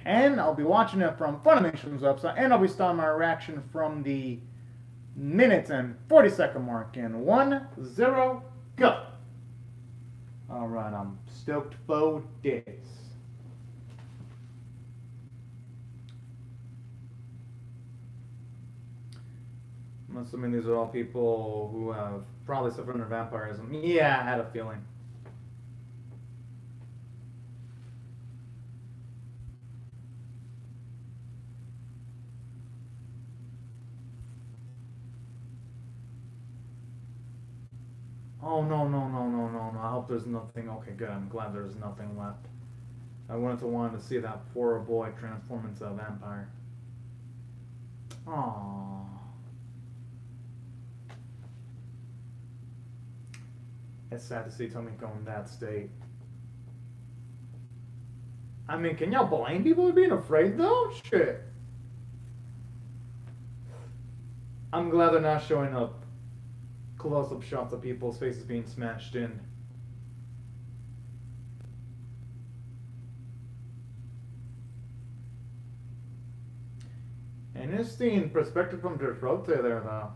10. I'll be watching it from Funimation's website, and I'll be starting my reaction from the minute and 40-second mark in 1-0, go. Alright, I'm stoked for this. I'm assuming these are all people who have probably suffered under vampirism. Yeah, I had a feeling. Oh, no, no, no, no, no, no. I hope there's nothing. Okay, good. I'm glad there's nothing left. I wanted to see that poor boy transform into a vampire. Aww. It's sad to see Tomiko in that state. I mean, can y'all blame people for being afraid, though? Shit. I'm glad they're not showing up close-up shots of people's faces being smashed in. Interesting perspective from Derfrote there, though.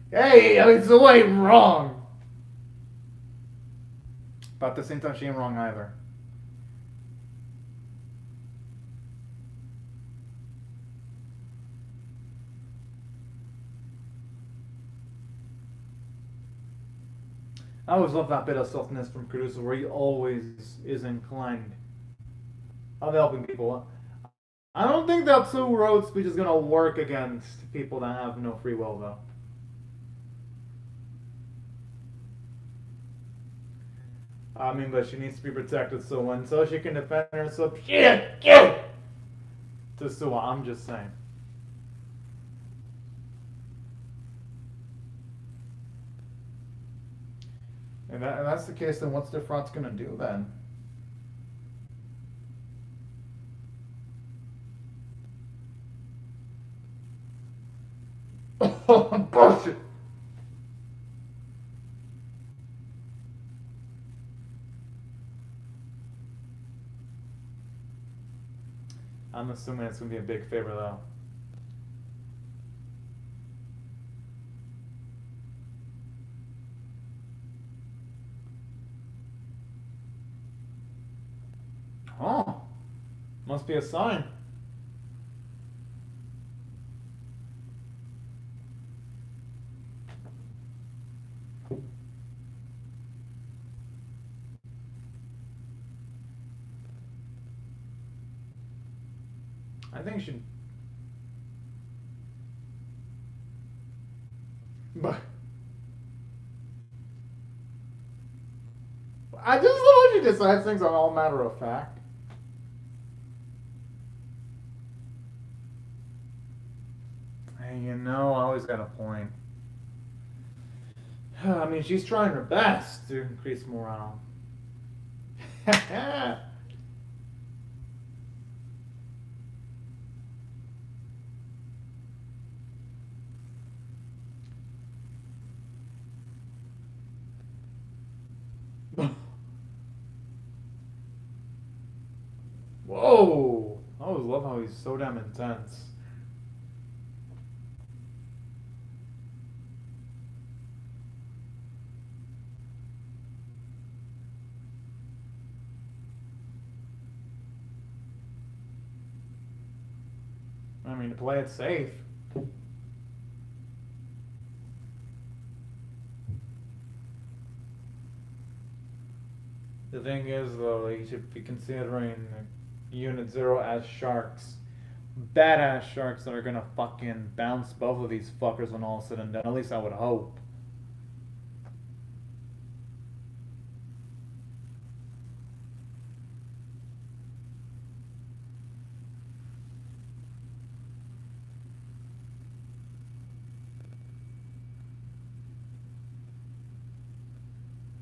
Hey, I mean, so I ain't wrong. But at the same time, she ain't wrong either. I always love that bit of softness from Caruso where he always is inclined of helping people. I don't think that two road speech is going to work against people that have no free will, though. I mean, but she needs to be protected, so until she can defend herself, shit, get to Suwa. I'm just saying. And that's the case, then what's Defraud's gonna do then? Bullshit! I'm assuming it's gonna be a big favor, though. Oh, must be a sign. I think she. But I just love how she decides things are all matter of fact. Hey, you know, I always got a point. I mean, she's trying her best to increase morale. Whoa! I always love how he's so damn intense. I mean, to play it safe. The thing is, though, you should be considering Unit Zero as sharks. Badass sharks that are gonna fucking bounce both of these fuckers when all said and done. At least I would hope.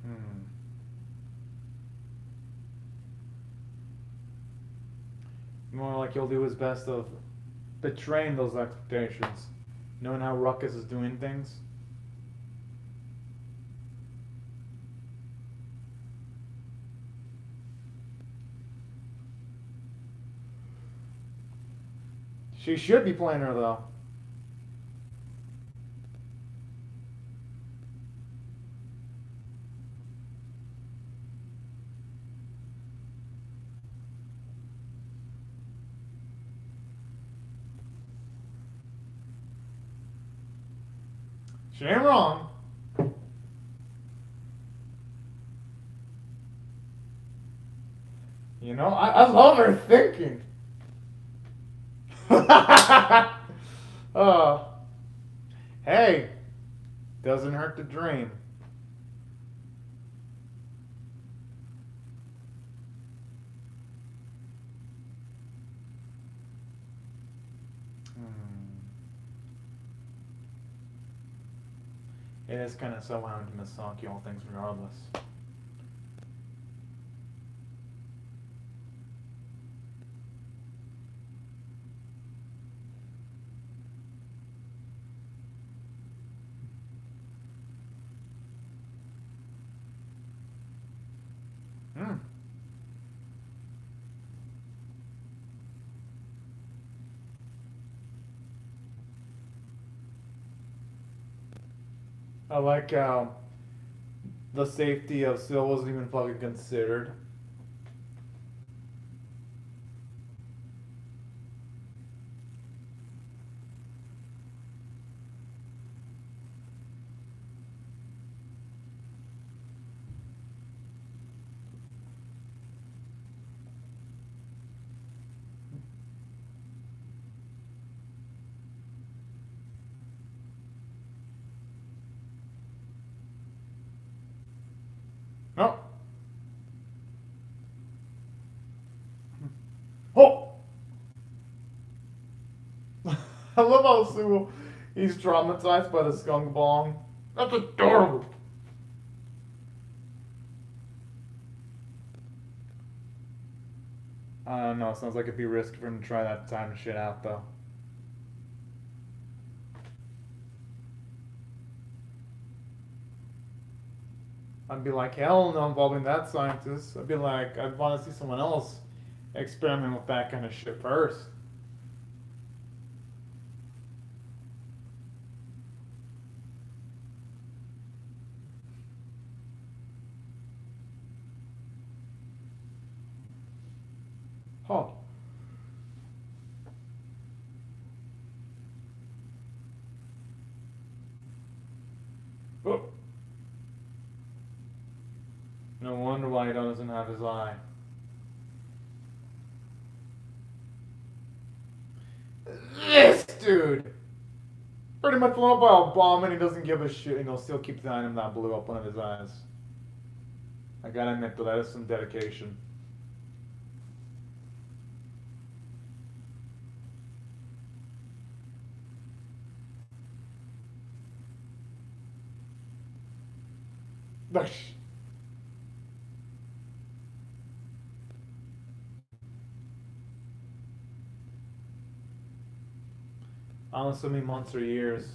Hmm. More like he'll do his best of betraying those expectations, knowing how Ruckus is doing things. She should be playing her though. She ain't wrong. You know, I love her thinking. Oh, hey, doesn't hurt to dream. Hmm. It is kind of so wound to Misaki, all things regardless. Hmm. I like how the safety of Syl wasn't even fucking considered. No. Oh! I love how Sue, he's traumatized by the skunk bong. That's adorable. I don't know. Sounds like it'd be risky for him to try that time shit out, though. I'd be like, hell no, involving that scientist. I'd be like, I'd want to see someone else experiment with that kind of shit first. Huh. Oh. No wonder why he doesn't have his eye. This dude! Pretty much blown up by a bomb and he doesn't give a shit and he'll still keep the item that blew up one of his eyes. I gotta admit, though, that is some dedication. I'm assuming months or years.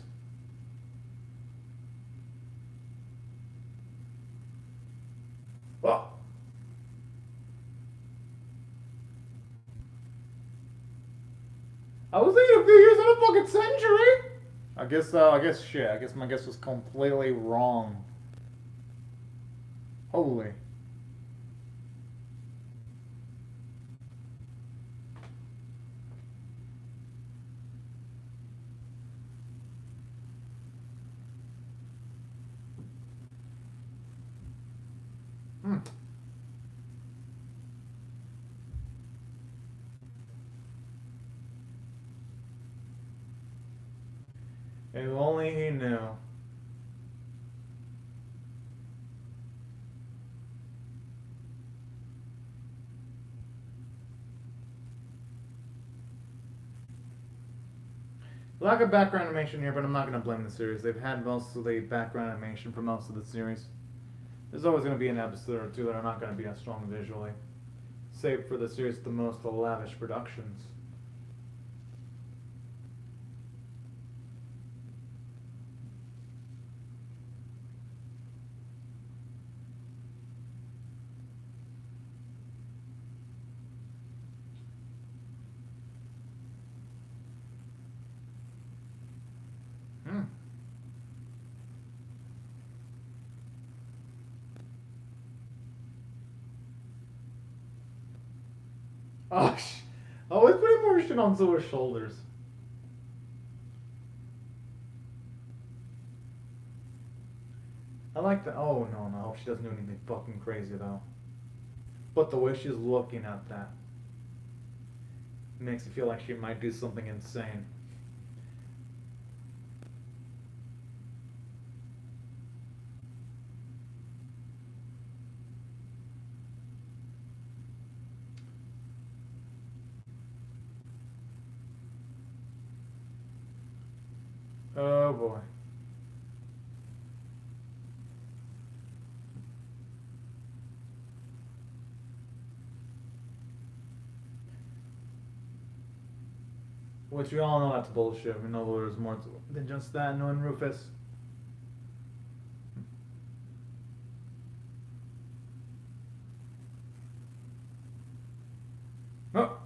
Well, I was thinking a few years in a fucking century. I guess shit. I guess my guess was completely wrong. Holy. Hmm. If only he knew. Lack of background animation here, but I'm not gonna blame the series. They've had most of the background animation for most of the series. There's always going to be an episode or two that are not going to be as strong visually, save for the series with the most lavish productions. Hmm. Oh, always putting more shit on Zoa's shoulders. I like the. Oh no, no, I hope she doesn't do anything fucking crazy though. But the way she's looking at that makes me feel like she might do something insane. Oh boy. Which we all know that's bullshit. We know there's more than just that. Knowing Rufus. Oh.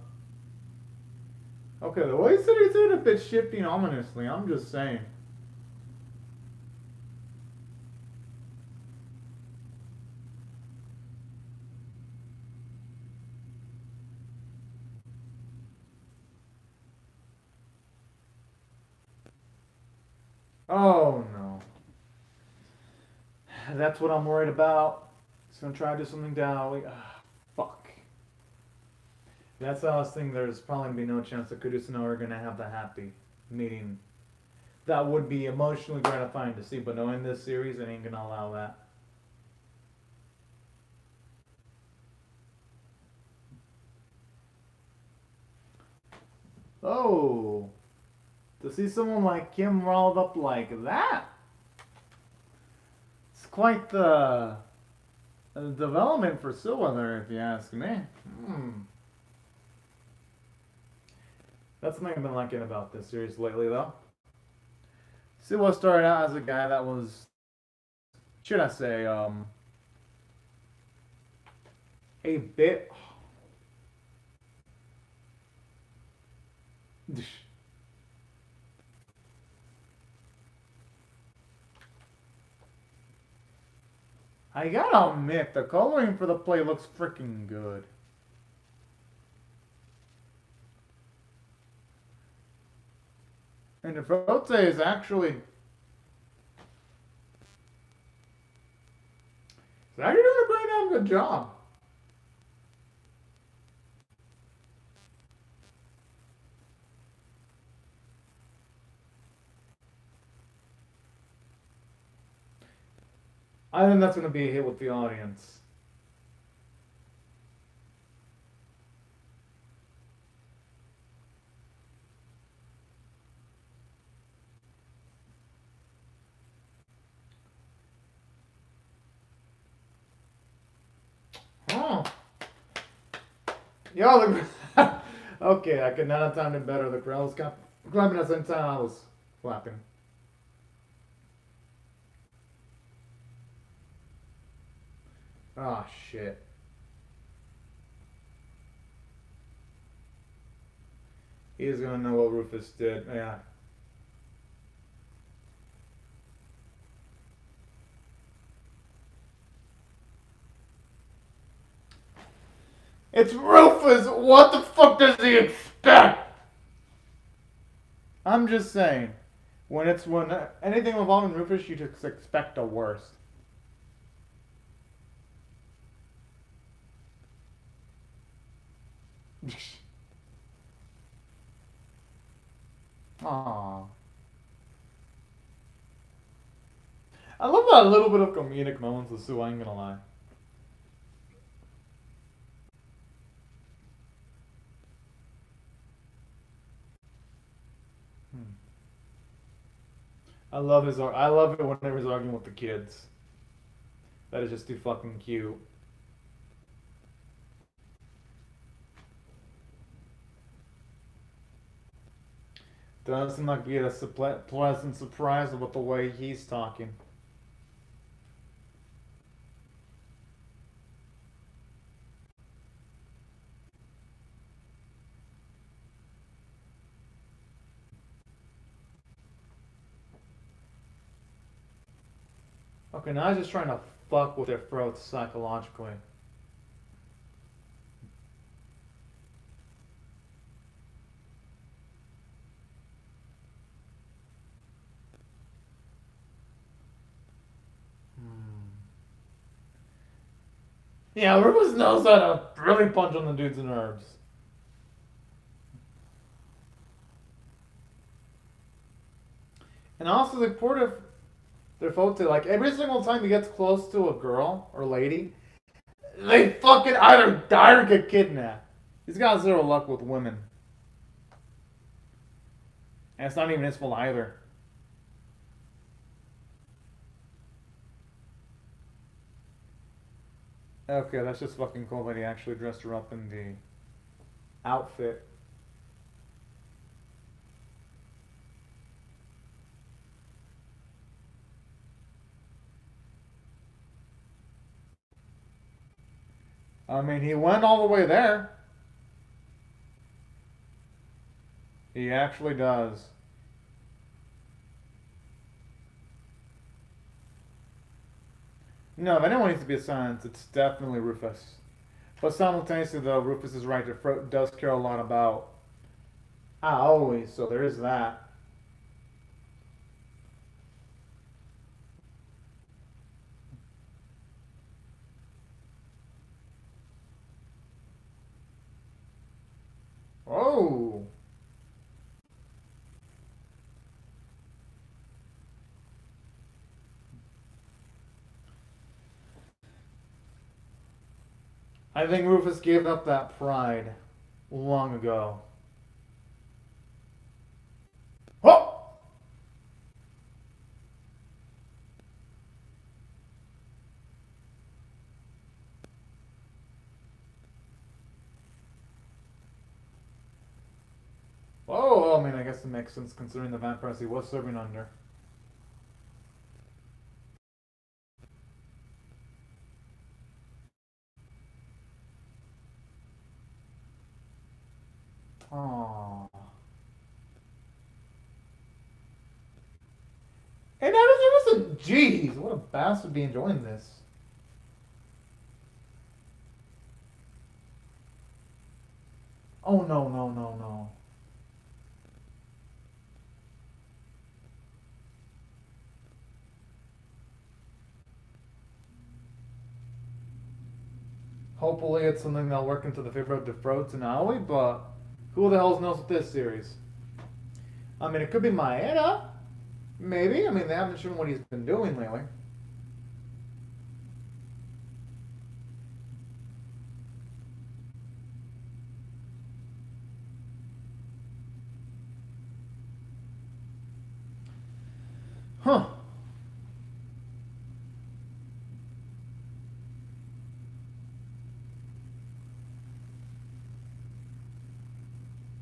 Okay, the way he said a bit shifting ominously. I'm just saying. Oh no. That's what I'm worried about. He's gonna try to do something down. Fuck. That's the last thing. There's probably gonna be no chance that Kudus and I are gonna have the happy meeting. That would be emotionally gratifying to see, but knowing this series, it ain't gonna allow that. Oh, to see someone like him riled up like that, it's quite the development for Silver, if you ask me. Hmm. That's something I've been liking about this series lately, though. Silva started out as a guy that was, should I say, a bit. I gotta admit, the coloring for the play looks freaking good. And Defote is actually doing a pretty damn good job. I think that's going to be a hit with the audience. Oh. Yo, the... okay, I could not have timed it better. The crowd was clapping at the same time I was clapping. Oh, shit. He's going to know what Rufus did. Yeah. It's Rufus! What the fuck does he expect? I'm just saying. When anything involving Rufus, you just expect the worst. Aww. I love that little bit of comedic moments with Sue, I ain't gonna lie. Hmm. I love it whenever he's arguing with the kids. That is just too fucking cute. Doesn't like be a pleasant surprise with the way he's talking. Okay, now he's just trying to fuck with their throats psychologically. Hmm. Yeah, Rufus knows how to really punch on the dude's nerves. And also the port of their photo, like every single time he gets close to a girl or lady, they fucking either die or get kidnapped. He's got zero luck with women. And it's not even his fault either. Okay, that's just fucking cool that he actually dressed her up in the outfit. I mean, he went all the way there. He actually does. No, if anyone needs to be assigned, it's definitely Rufus. But simultaneously, though, Rufus is right. That does care a lot about Aoi, so there is that. Oh! I think Rufus gave up that pride long ago. Oh! Oh, I mean, I guess it makes sense considering the vampires he was serving under. Aww. And now there's a jeez, what a bastard be enjoying this. Oh no, no, no, no. Hopefully it's something that'll work into the favor of Defrotes and Aoi, but who the hell knows with this series? I mean, it could be Maeda. Maybe. I mean, they haven't shown what he's been doing lately. Huh.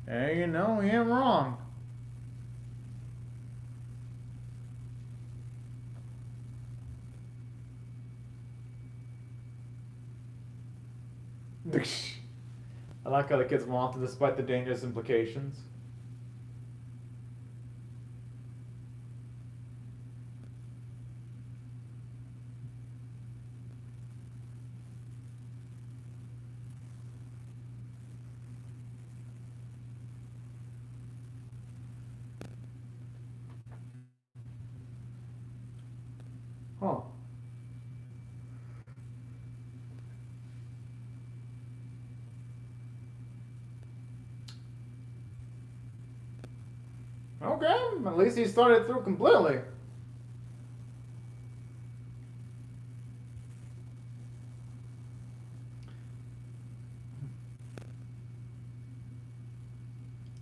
Hey, you know, he ain't wrong. I like how the kids want it despite the dangerous implications. Huh. Okay, at least he started through completely.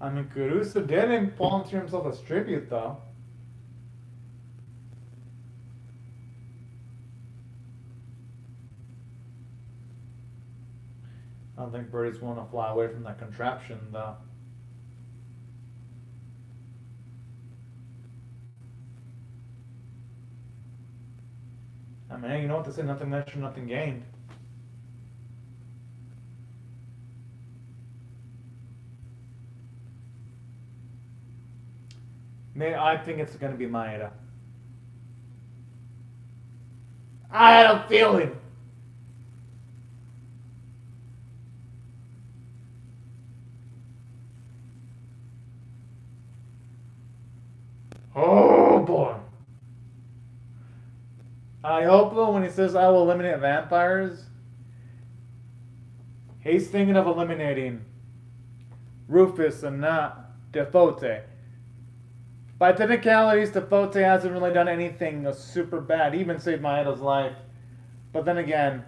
I mean, Kurusu didn't volunteer himself as tribute, though. I don't think birdies want to fly away from that contraption, though. I mean, you know what they say, nothing ventured, nothing gained. I think it's going to be Maeda. I had a feeling. Oh boy. I hope though when he says I will eliminate vampires, he's thinking of eliminating Rufus and not Defote. By technicalities, Defote hasn't really done anything super bad. He even saved Maeda's life. But then again,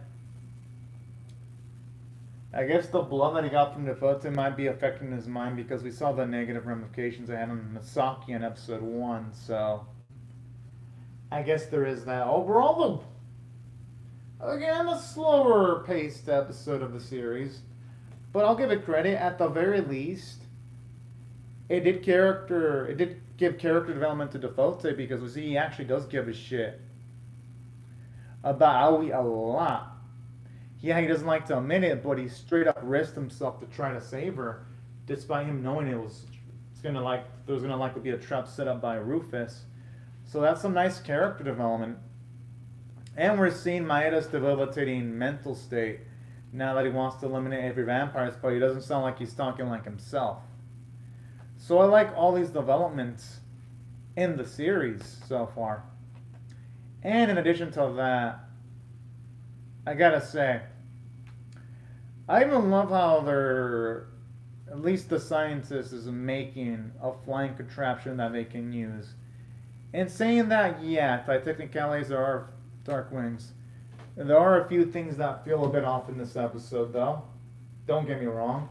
I guess the blood that he got from Defote might be affecting his mind because we saw the negative ramifications it had on Misaki in episode 1, so I guess there is that. Overall, again, a slower paced episode of the series, but I'll give it credit. At the very least, it did give character development to Defote because we see he actually does give a shit about Aoi a lot. Yeah, he doesn't like to admit it, but he straight up risked himself to try to save her, despite him knowing there was gonna likely be a trap set up by Rufus. So that's some nice character development. And we're seeing Maeda's debilitating mental state now that he wants to eliminate every vampire, but he doesn't sound like he's talking like himself. So I like all these developments in the series so far. And in addition to that, I gotta say, I even love how at least the scientist is making a flying contraption that they can use. And saying that, yeah, by technicalities there are Dark Wings. There are a few things that feel a bit off in this episode, though. Don't get me wrong.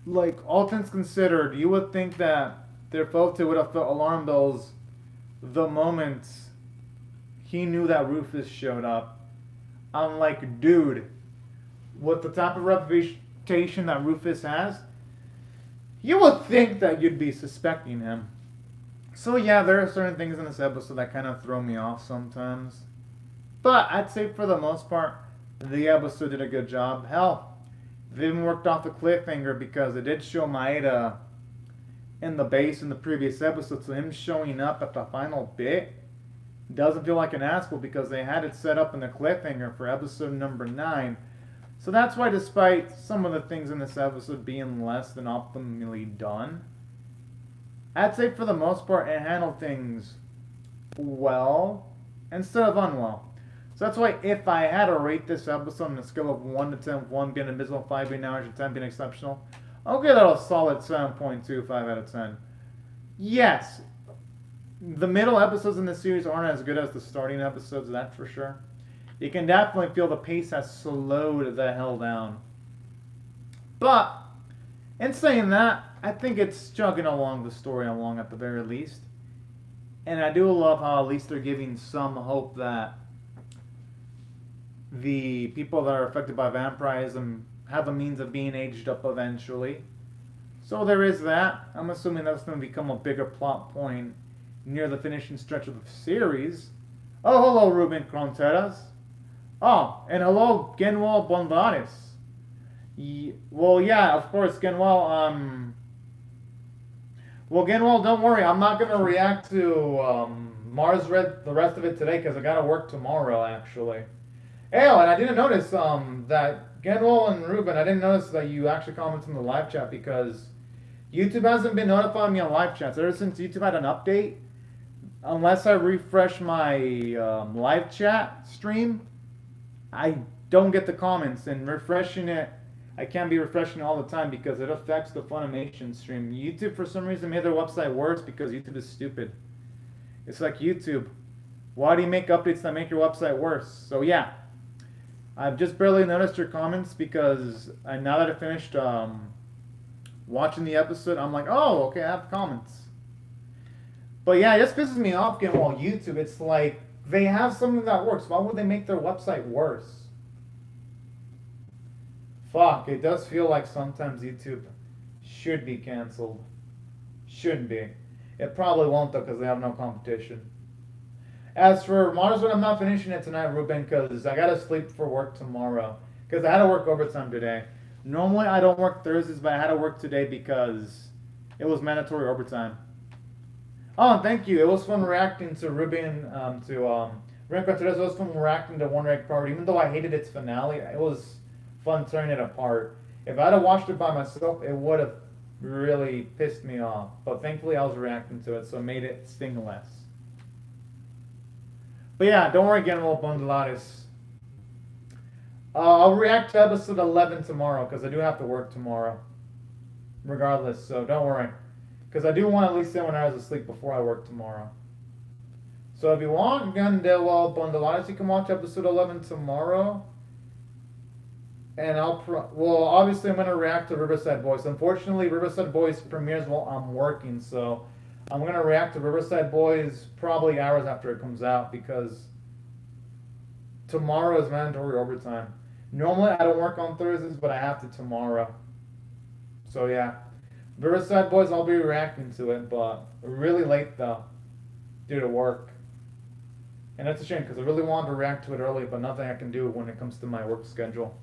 Like, all things considered, you would think that Defote would have felt alarm bells the moment he knew that Rufus showed up. I'm like, dude, with the type of reputation that Rufus has, you would think that you'd be suspecting him. So yeah, there are certain things in this episode that kind of throw me off sometimes. But I'd say for the most part, the episode did a good job. Hell, they even worked off the cliffhanger because it did show Maeda in the base in the previous episode, so him showing up at the final bit doesn't feel like an asshole because they had it set up in the cliffhanger for episode number 9. So that's why, despite some of the things in this episode being less than optimally done, I'd say for the most part it handled things well instead of unwell. So that's why if I had to rate this episode on a scale of 1 to 10, 1 being abysmal, 5 being average, and 10 being exceptional, I'll give that a solid 7.25 out of 10. Yes, the middle episodes in this series aren't as good as the starting episodes, that's for sure. You can definitely feel the pace has slowed the hell down. But, in saying that, I think it's chugging along the story along at the very least. And I do love how at least they're giving some hope that the people that are affected by vampirism have a means of being aged up eventually. So there is that. I'm assuming that's going to become a bigger plot point near the finishing stretch of the series. Oh, hello, Ruben Fronteras. Oh, and hello, Genwal Bondaris. Well, yeah, of course, Genwal, well, Genwal, don't worry, I'm not going to react to, Mars Red, the rest of it today, because I got to work tomorrow, actually. Oh, and I didn't notice, that Genwal and Ruben, I didn't notice that you actually commented in the live chat, because YouTube hasn't been notifying me on live chats. Ever since YouTube had an update, unless I refresh my, live chat stream, I don't get the comments, and refreshing it, I can't be refreshing it all the time because it affects the Funimation stream. YouTube, for some reason, made their website worse because YouTube is stupid. It's like YouTube. Why do you make updates that make your website worse? So yeah, I've just barely noticed your comments because now that I finished watching the episode, I'm like, oh, okay, I have comments. But yeah, it just pisses me off getting all YouTube. It's like, they have something that works. Why would they make their website worse? Fuck, it does feel like sometimes YouTube should be canceled. Shouldn't be. It probably won't though because they have no competition. As for Mars, I'm not finishing it tonight, Ruben, because I gotta sleep for work tomorrow. Because I had to work overtime today. Normally I don't work Thursdays, but I had to work today because it was mandatory overtime. Oh, thank you. It was fun reacting to Ruben, Renko It was fun reacting to One Egg Part. Even though I hated its finale, it was fun tearing it apart. If I'd have watched it by myself, it would have really pissed me off. But thankfully, I was reacting to it, so it made it sting less. But yeah, don't worry, General Bundelaris. I'll react to episode 11 tomorrow because I do have to work tomorrow. Regardless, so don't worry. Because I do want at least 7 hours of sleep before I work tomorrow. So if you want, General Bundelaris, you can watch episode 11 tomorrow. And well, obviously I'm going to react to Riverside Boys. Unfortunately, Riverside Boys premieres while I'm working, so I'm going to react to Riverside Boys probably hours after it comes out because tomorrow is mandatory overtime. Normally I don't work on Thursdays, but I have to tomorrow. So yeah, Riverside Boys, I'll be reacting to it, but really late though, due to work. And that's a shame because I really wanted to react to it early, but nothing I can do when it comes to my work schedule.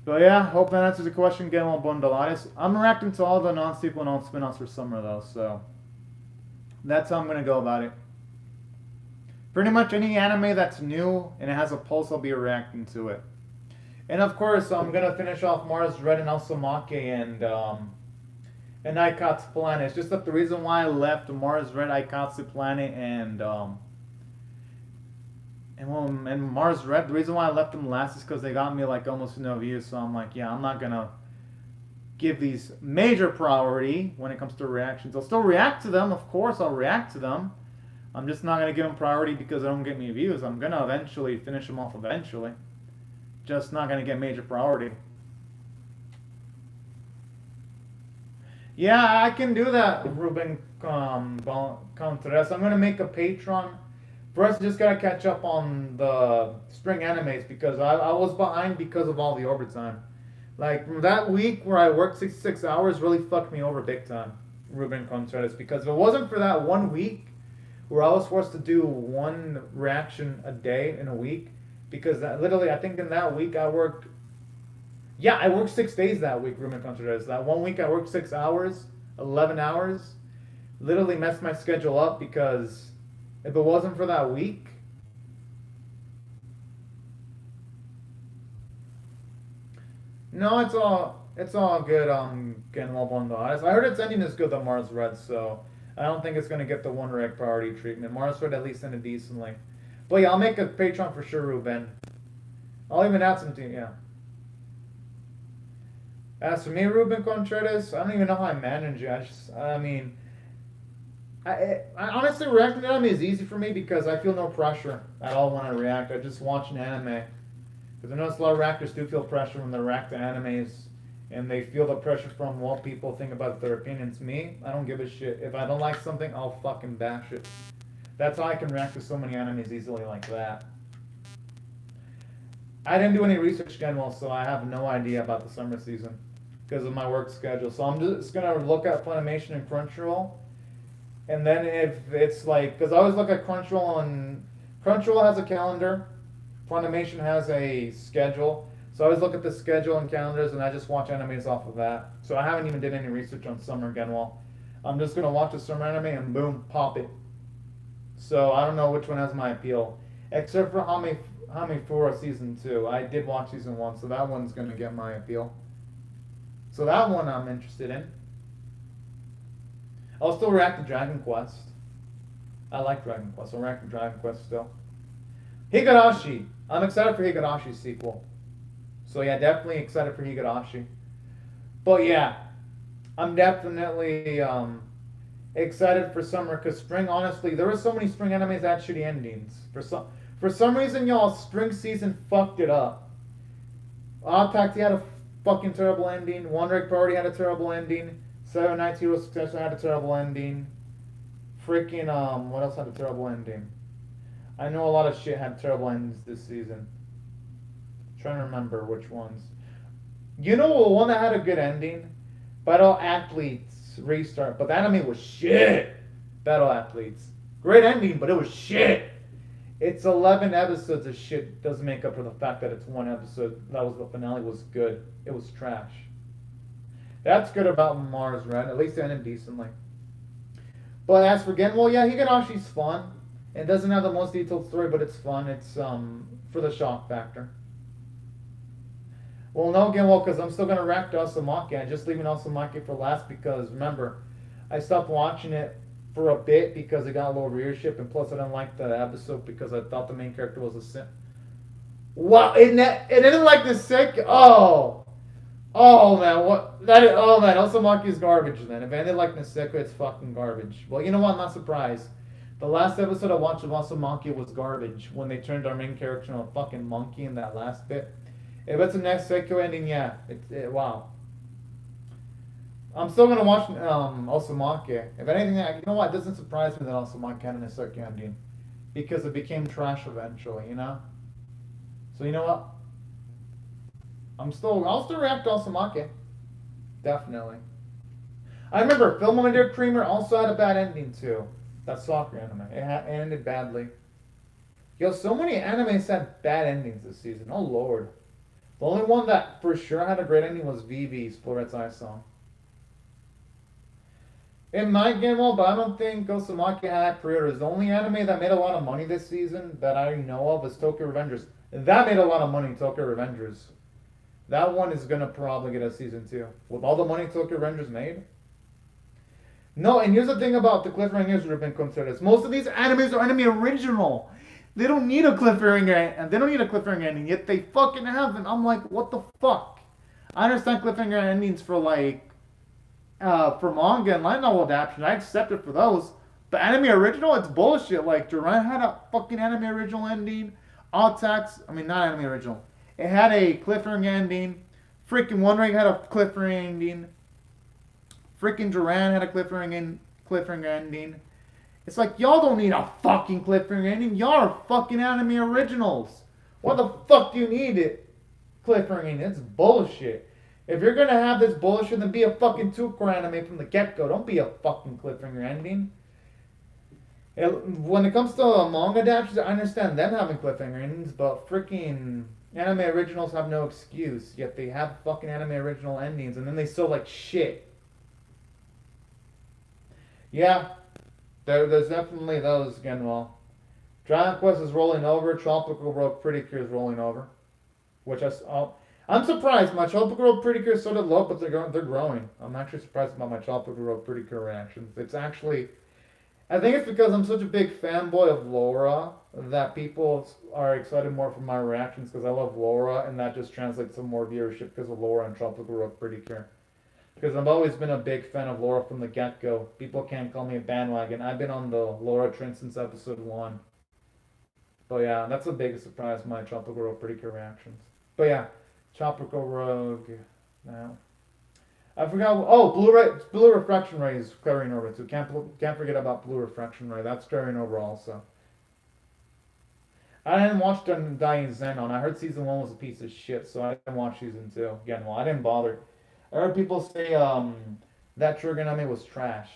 But yeah, hope that answers the question. Get on Bundelaris. I'm reacting to all the non-sequel, non-spin-offs for summer though, so that's how I'm gonna go about it. Pretty much any anime that's new and it has a pulse, I'll be reacting to it. And of course, I'm gonna finish off Mars Red and Alsamake and Aikatsu Planet. It's just that the reason why I left Mars Red, Aikatsu Planet, and Mars Red, the reason why I left them last is because they got me like almost no views. So I'm like, yeah, I'm not gonna give these major priority when it comes to reactions. I'll still react to them, of course. I'll react to them. I'm just not gonna give them priority because they don't get me views. I'm gonna eventually finish them off eventually. Just not gonna get major priority. Yeah, I can do that, Ruben Contreras. I'm gonna make a Patreon. First, just gotta catch up on the spring animes because I was behind because of all the overtime. Like that week where I worked 66 hours really fucked me over big time, Ruben Contreras. Because if it wasn't for that 1 week where I was forced to do one reaction a day in a week, because literally I think in that week I worked. Yeah, I worked 6 days that week, Ruben Contreras. That 1 week I worked 6 hours, 11 hours. Literally messed my schedule up because if it wasn't for that week, no, it's all good. Getting all on the eyes. I heard its ending is good, the Mars Red, so I don't think it's gonna get the one reg priority treatment. Mars Red at least ended decently, but yeah, I'll make a Patreon for sure, Ruben. I'll even add some to you. Yeah. As for me, Ruben Contreras, I don't even know how I manage it. I mean, I honestly reacting to anime is easy for me because I feel no pressure at all when I react. I just watch an anime. Because I notice a lot of reactors do feel pressure when they react to animes, and they feel the pressure from what people think about their opinions. Me, I don't give a shit. If I don't like something, I'll fucking bash it. That's how I can react to so many animes easily like that. I didn't do any research again, so I have no idea about the summer season because of my work schedule. So I'm just gonna look at Funimation and Crunchyroll. And then if it's like, because I always look at Crunchyroll, and Crunchyroll has a calendar, Funimation has a schedule. So I always look at the schedule and calendars, and I just watch animes off of that. So I haven't even did any research on summer Genwell. I'm just gonna watch a summer anime and boom, pop it. So I don't know which one has my appeal, except for Hame Fura season 2. I did watch season 1, so that one's gonna get my appeal. So that one I'm interested in. I'll still react to Dragon Quest. I like Dragon Quest. I'll react to Dragon Quest still. Higurashi. I'm excited for Higurashi's sequel. So yeah, definitely excited for Higurashi. But yeah, I'm definitely excited for summer because spring, honestly, there were so many spring animes that had shitty endings. For some reason, y'all, spring season fucked it up. Odd Taxi had a fucking terrible ending. One Reg Priority had a terrible ending. Seven Nights Hero Successor had a terrible ending. Freaking, what else had a terrible ending? I know a lot of shit had terrible endings this season. Trying to remember which ones. You know one that had a good ending? Battle Athletes Restart, but the anime was shit. Battle Athletes. Great ending, but it was shit. It's 11 episodes of shit. Doesn't make up for the fact that it's one episode. That was the finale was good. It was trash. That's good about Mars Red. At least it ended decently. But as for Genwell, yeah, Higanashi's fun. It doesn't have the most detailed story, but it's fun. It's for the shock factor. Well, no, Genwell, because I'm still gonna react to Asumaki. I'm just leaving Asumaki for last because remember, I stopped watching it for a bit because it got low readership, and plus I didn't like the episode because I thought the main character was a sin. Wow, it didn't like the sick. Oh man, what that? Oh man, Osumaki is garbage. Then if anything like Niseko, it's fucking garbage. Well, you know what? I'm not surprised. The last episode I watched of Osumaki was garbage when they turned our main character into a fucking monkey in that last bit. If it's a Niseko ending, yeah, wow. I'm still gonna watch Osumaki. If anything, you know what? It doesn't surprise me that Osumaki had a Niseko ending because it became trash eventually. You know. So you know what? I'll still react to Osumaki. Definitely. I remember Filmaminder Creamer also had a bad ending too. That soccer anime. It ended badly. Yo, so many animes had bad endings this season. Oh lord. The only one that for sure had a great ending was VV's Florette's Eye Song. It might get well, but I don't think Osumaki had pre-orders. The only anime that made a lot of money this season that I know of is Tokyo Revengers. That made a lot of money, Tokyo Revengers. That one is gonna probably get a season 2. With all the money Tokyo Revengers made. No, and here's the thing about the cliffhangers that have been considered. Most of these animes are anime original. They don't need a cliffhanger and they don't need a cliffhanger ending, yet they fucking have it. I'm like, what the fuck? I understand cliffhanger endings for for manga and light novel adaptation. I accept it for those. But anime original, it's bullshit. Like Duran had a fucking anime original ending. Attax, I mean not anime original. It had a cliffhanger ending. Freaking One Ring had a cliffhanger ending. Freaking Duran had a cliffhanger ending. It's like y'all don't need a fucking cliffhanger ending. Y'all are fucking anime originals. Why the fuck do you need it? Cliffhanger ending. It's bullshit. If you're gonna have this bullshit, then be a fucking two-core anime from the get-go. Don't be a fucking cliffhanger ending. When it comes to manga adaptations, I understand them having cliffhanger endings, but freaking anime originals have no excuse. Yet they have fucking anime original endings, and then they still like shit. Yeah, there's definitely those again. Well, Dragon Quest is rolling over. Tropical Rogue Pretty Cure is rolling over, which I'm surprised. My Tropical Rogue Pretty Cure started low, but they're growing. I'm actually surprised about my Tropical Rogue Pretty Cure reactions. It's actually, I think it's because I'm such a big fanboy of Laura that people are excited more for my reactions because I love Laura, and that just translates to more viewership because of Laura and Tropical Rogue Pretty Cure. Because I've always been a big fan of Laura from the get-go. People can't call me a bandwagon. I've been on the Laura train since episode 1. But yeah, that's the biggest surprise, my Tropical Rogue Pretty Cure reactions. But yeah, Tropical Rogue. Now, I forgot. Oh, Blue Refraction Ray is carrying over too. Can't forget about Blue Refraction Ray. That's carrying over also. I didn't watch Dying Zenon. I heard season 1 was a piece of shit, so I didn't watch season 2. Again, well, I didn't bother. I heard people say that Trigonami was trash.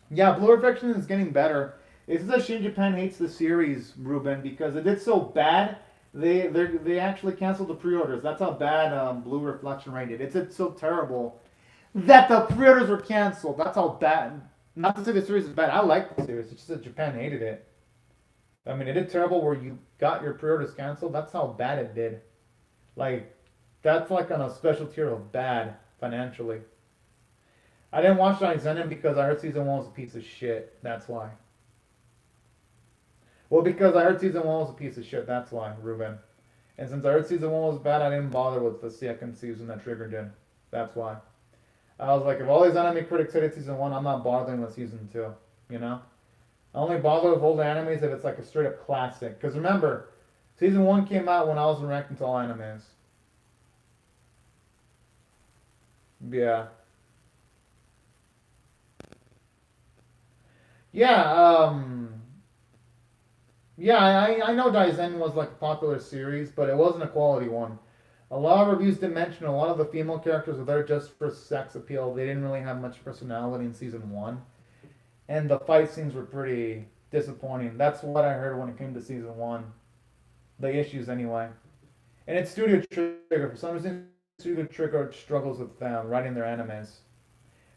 Yeah, Blue Reflection is getting better. It's that Shin Japan hates the series, Ruben, because it did so bad. They actually canceled the pre-orders. That's how bad Blue Reflection rated. It's so terrible that the pre-orders were canceled. That's how bad. Not to say the series is bad. I like the series. It's just that Japan hated it. I mean, it did terrible where you got your pre-orders canceled. That's how bad it did. Like, that's like on a special tier of bad financially. I didn't watch Zenon because I heard season 1 was a piece of shit. That's why. Well, because I heard season 1 was a piece of shit. That's why, Ruben. And since I heard season 1 was bad, I didn't bother with the second season that Trigger did. That's why. I was like, if all these anime critics hated season 1, I'm not bothering with season 2. You know? I only bother with old animes if it's like a straight up classic. Because remember, season 1 came out when I was reacting to all animes. Yeah. Yeah, Yeah, I know Daizen was like a popular series, but it wasn't a quality one. A lot of reviews did mention a lot of the female characters were there just for sex appeal. They didn't really have much personality in season one, and the fight scenes were pretty disappointing. That's what I heard when it came to season one. The issues, anyway. And it's Studio Trigger. For some reason, Studio Trigger struggles with writing their animes.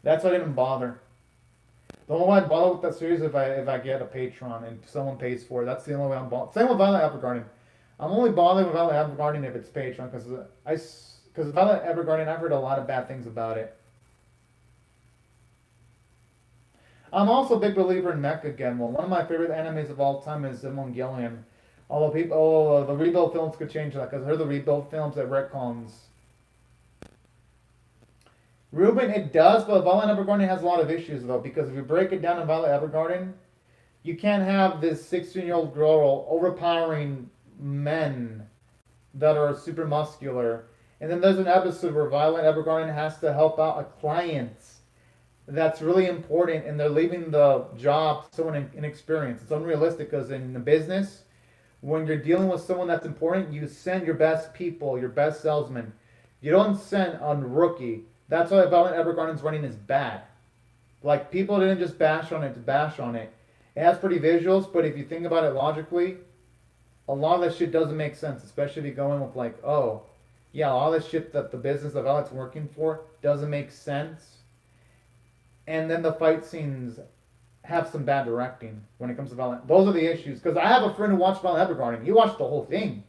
That's why I didn't bother. The only way I bother with that series is if I get a Patreon and someone pays for it. That's the only way I'm bothered. Same with Violet Evergarden. I'm only bothered with Violet Evergarden if it's Patreon because Violet Evergarden I've heard a lot of bad things about it. I'm also a big believer in Mecha again. Well, one of my favorite animes of all time is Evangelion. Although the rebuild films could change that because I heard the rebuild films at retcons. Ruben, it does, but Violet Evergarden has a lot of issues though because if you break it down in Violet Evergarden, you can't have this 16-year-old girl overpowering men that are super muscular. And then there's an episode where Violet Evergarden has to help out a client that's really important, and they're leaving the job to someone inexperienced. It's unrealistic because in the business, when you're dealing with someone that's important, you send your best people, your best salesmen. You don't send a rookie. That's why Violet Evergarden's running is bad. Like people didn't just bash on it to bash on it. It has pretty visuals, but if you think about it logically, a lot of that shit doesn't make sense, especially if you go in with like, oh, yeah, all this shit that the business of Violet's working for doesn't make sense. And then the fight scenes have some bad directing when it comes to Violet. Those are the issues. Because I have a friend who watched Violet Evergarden. He watched the whole thing.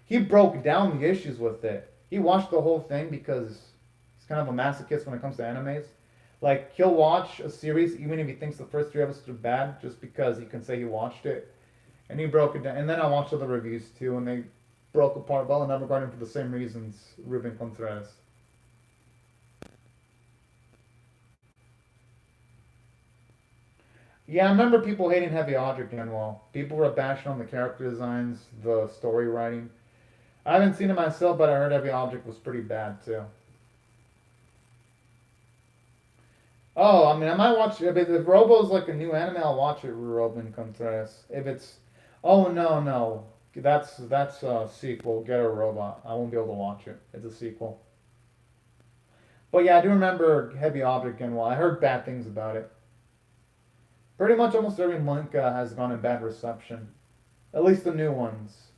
He broke down the issues with it. He watched the whole thing because he's kind of a masochist when it comes to animes. Like, he'll watch a series even if he thinks the first three episodes are bad just because he can say he watched it. And he broke it down. And then I watched other reviews too, and they broke apart Violet Evergarden for the same reasons Ruben Contreras. Yeah, I remember people hating Heavy Object again. Well, people were bashing on the character designs, the story writing. I haven't seen it myself, but I heard Heavy Object was pretty bad too. Oh, I mean, I might watch if Robo's like a new anime. I'll watch it. Robin Contreras. If it's, oh no no, that's a sequel. Get a Robot. I won't be able to watch it. It's a sequel. But yeah, I do remember Heavy Object again. Well, I heard bad things about it. Pretty much almost every manga has gone in bad reception. At least the new ones.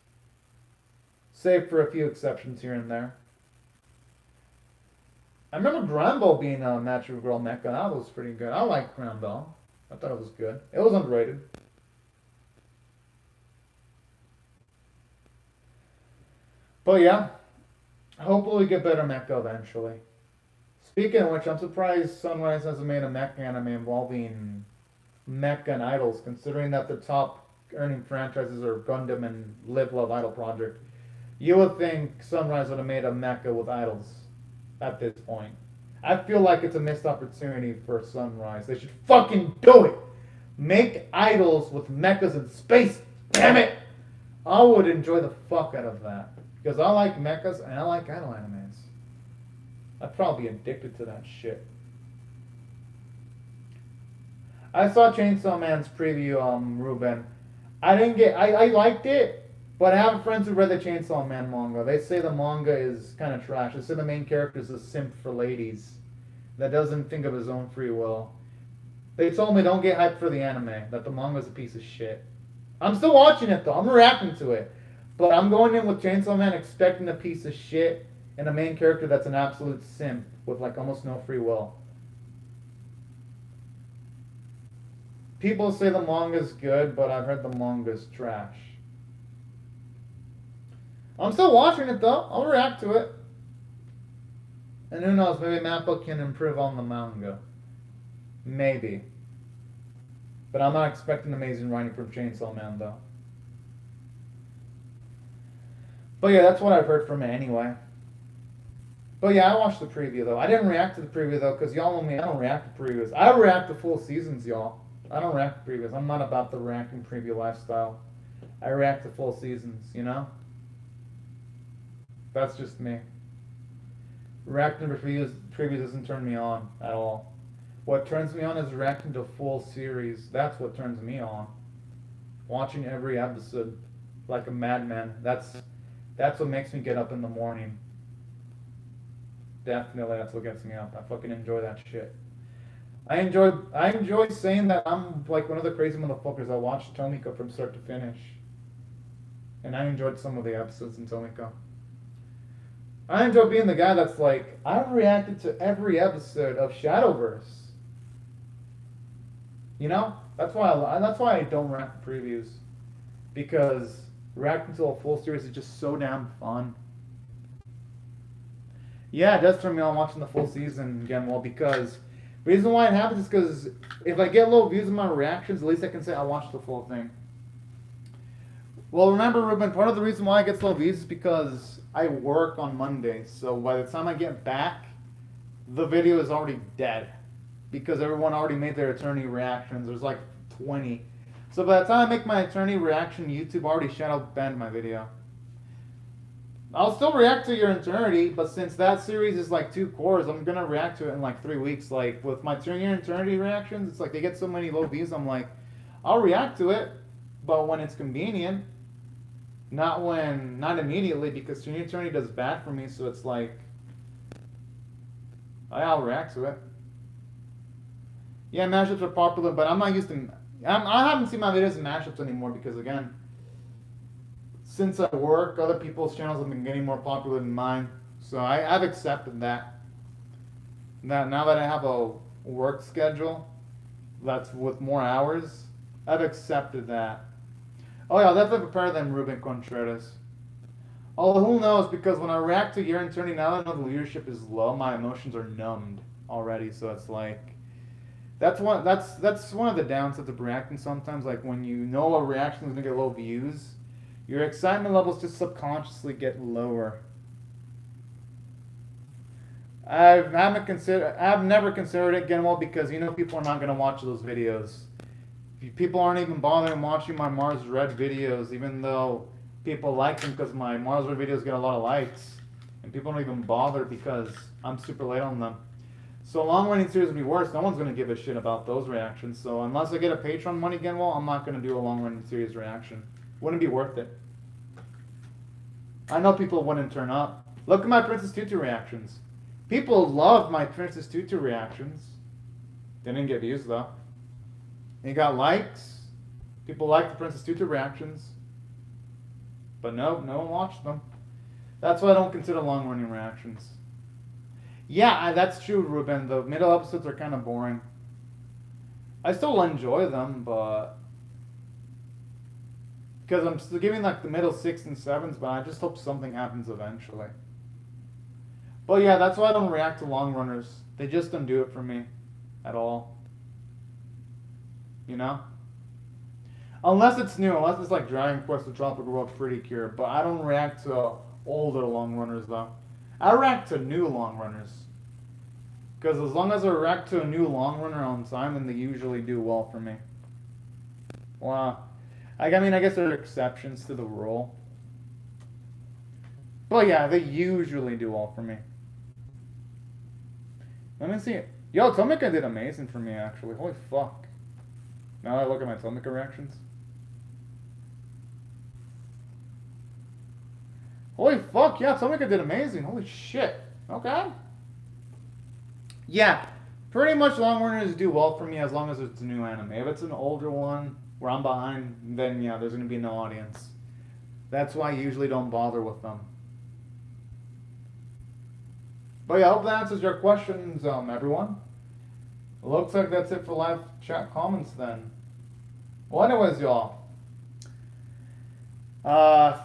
Save for a few exceptions here and there. I remember Granbell being a Natural Girl Mecha. That was pretty good. I liked Granbell. I thought it was good. It was underrated. But yeah, hopefully we get better mecha eventually. Speaking of which, I'm surprised Sunrise hasn't made a mecha anime involving mecha and idols, considering that the top earning franchises are Gundam and Live Love Idol Project. You would think Sunrise would have made a mecha with idols at this point. I feel like it's a missed opportunity for Sunrise. They should fucking do it. Make idols with mechas in space. Damn it! I would enjoy the fuck out of that because I like mechas and I like idol animes. I'd probably be addicted to that shit. I saw Chainsaw Man's preview, Ruben. I didn't get. I liked it, but I have friends who read the Chainsaw Man manga. They say the manga is kind of trash. They say the main character is a simp for ladies that doesn't think of his own free will. They told me don't get hyped for the anime. That the manga's a piece of shit. I'm still watching it though. I'm reacting to it, but I'm going in with Chainsaw Man expecting a piece of shit and a main character that's an absolute simp with like almost no free will. People say the manga's good, but I've heard the manga's trash. I'm still watching it though. I'll react to it. And who knows, maybe Mappa can improve on the manga. Maybe. But I'm not expecting amazing writing from Chainsaw Man though. But yeah, that's what I've heard from it anyway. But yeah, I watched the preview though. I didn't react to the preview though, because y'all know me, I don't react to previews. I react to full seasons, y'all. I don't react to previews. I'm not about the reacting preview lifestyle. I react to full seasons, you know? That's just me. Reacting to previews doesn't turn me on at all. What turns me on is reacting to full series. That's what turns me on. watching every episode like a madman. That's what makes me get up in the morning. Definitely, that's what gets me up. I fucking enjoy that shit. I enjoy saying that I'm like one of the crazy motherfuckers. I watched Tomiko from start to finish, and I enjoyed some of the episodes in Tomiko. I enjoy being the guy that's like I've reacted to every episode of Shadowverse. You know, that's why I don't react to previews, because reacting to a full series is just so damn fun. Yeah, it does turn me on watching the full season again. Well, because the reason why it happens is because if I get low views in my reactions, at least I can say I watched the full thing. Well, remember, Ruben, part of the reason why I get slow views is because I work on Mondays. So by the time I get back, the video is already dead. Because everyone already made their attorney reactions. There's like 20. So by the time I make my attorney reaction, YouTube already shadow banned my video. I'll still react to your eternity, but since that series is like 2 cores, I'm gonna react to it in like 3 weeks. Like with my Turn Your Eternity reactions, it's like they get so many low views. I'm like, I'll react to it, but when it's convenient, not immediately, because Turn Your Eternity does bad for me. So it's like, I'll react to it. Yeah, mashups are popular, but I'm not used to. I haven't seen my videos in mashups anymore because again, since I work, other people's channels have been getting more popular than mine. So I've accepted that. Now that I have a work schedule that's with more hours, I've accepted that. Oh yeah, I'll definitely prepare them, Ruben Contreras. Oh, who knows? Because when I react to Your Eternity, now that I know the leadership is low, my emotions are numbed already. So it's like that's one of the downsides of reacting sometimes. Like when you know a reaction is gonna get low views, your excitement levels just subconsciously get lower. I've never considered it again, well, because you know people are not gonna watch those videos. People aren't even bothering watching my Mars Red videos, even though people like them because my Mars Red videos get a lot of likes, and people don't even bother because I'm super late on them. So long running series would be worse. No one's gonna give a shit about those reactions. So unless I get a Patreon money again, well, I'm not gonna do a long running series reaction. Wouldn't be worth it. I know people wouldn't turn up. Look at my Princess Tutu reactions. People love my Princess Tutu reactions. They didn't get views though. They got likes. People like the Princess Tutu reactions. But no one watched them. That's why I don't consider long running reactions. Yeah, that's true, Ruben. The middle episodes are kind of boring. I still enjoy them, but because I'm still giving like the middle 6 and 7s, but I just hope something happens eventually. But yeah, that's why I don't react to long runners. They just don't do it for me at all. You know? Unless it's new, unless it's like Dragon Quest or Tropical World Pretty Cure, but I don't react to older long runners though. I react to new long runners. Because as long as I react to a new long runner on time, then they usually do well for me. Wow. I mean, I guess there are exceptions to the rule. But yeah, they usually do well for me. Let me see. Yo, Tomika did amazing for me, actually. Holy fuck. Now that I look at my Tomika reactions. Holy fuck, yeah, Tomika did amazing. Holy shit. Okay. Yeah, pretty much long runners do well for me as long as it's a new anime. If it's an older one where I'm behind, then yeah, there's going to be no audience. That's why I usually don't bother with them. But yeah, I hope that answers your questions, everyone. Looks like that's it for live chat comments then. Well, anyways, y'all.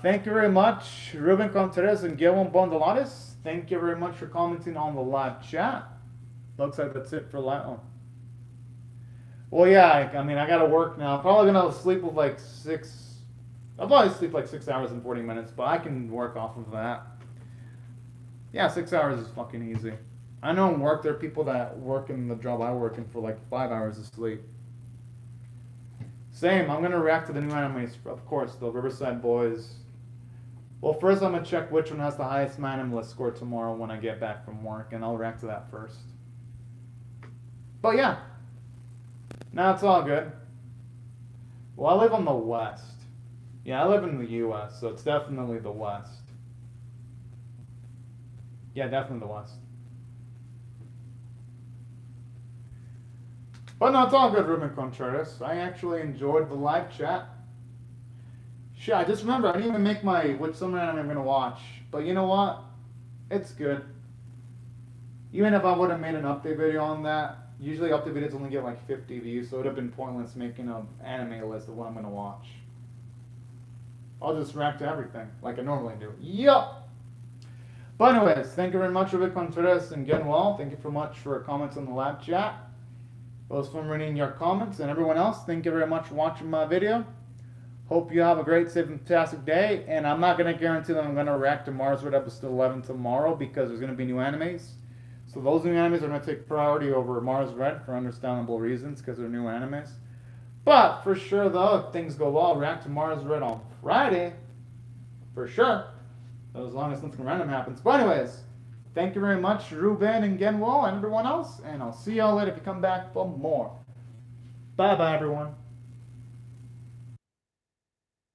Thank you very much, Ruben Contreras and Guillermo Bondolares. Thank you very much for commenting on the live chat. Looks like that's it for live. Oh. Well, yeah, I mean, I gotta work now. Probably gonna sleep with like 6. I'll probably sleep like 6 hours and 40 minutes, but I can work off of that. Yeah, 6 hours is fucking easy. I know in work there are people that work in the job I work in for like 5 hours of sleep. Same, I'm gonna react to the new animes, of course, the Riverside Boys. Well, first I'm gonna check which one has the highest Manimalist score tomorrow when I get back from work, and I'll react to that first. But yeah, now it's all good. Well, I live on the west. Yeah, I live in the U.S., so it's definitely the west. Yeah, definitely the west. But no, it's all good, Ruben Contreras. I actually enjoyed the live chat. Shit, I just remember I didn't even make my which summer anime I'm gonna watch. But you know what? It's good. Even if I would have made an update video on that, usually update videos only get like 50 views, so it would have been pointless making an anime list of what I'm gonna watch. I'll just react to everything like I normally do. Yup. But anyways, thank you very much, Ruben Contreras and Genwell. Thank you so much for your comments on the live chat. It was fun reading your comments, and everyone else, thank you very much for watching my video. Hope you have a great, safe, fantastic day. And I'm not going to guarantee that I'm going to react to Mars Red Episode 11 tomorrow because there's going to be new animes. So those new animes are going to take priority over Mars Red for understandable reasons because they're new animes. But for sure, though, if things go well, I'll react to Mars Red on Friday. For sure. As long as nothing random happens. But anyways, thank you very much, Ruben and Genwo and everyone else. And I'll see y'all later if you come back for more. Bye-bye, everyone.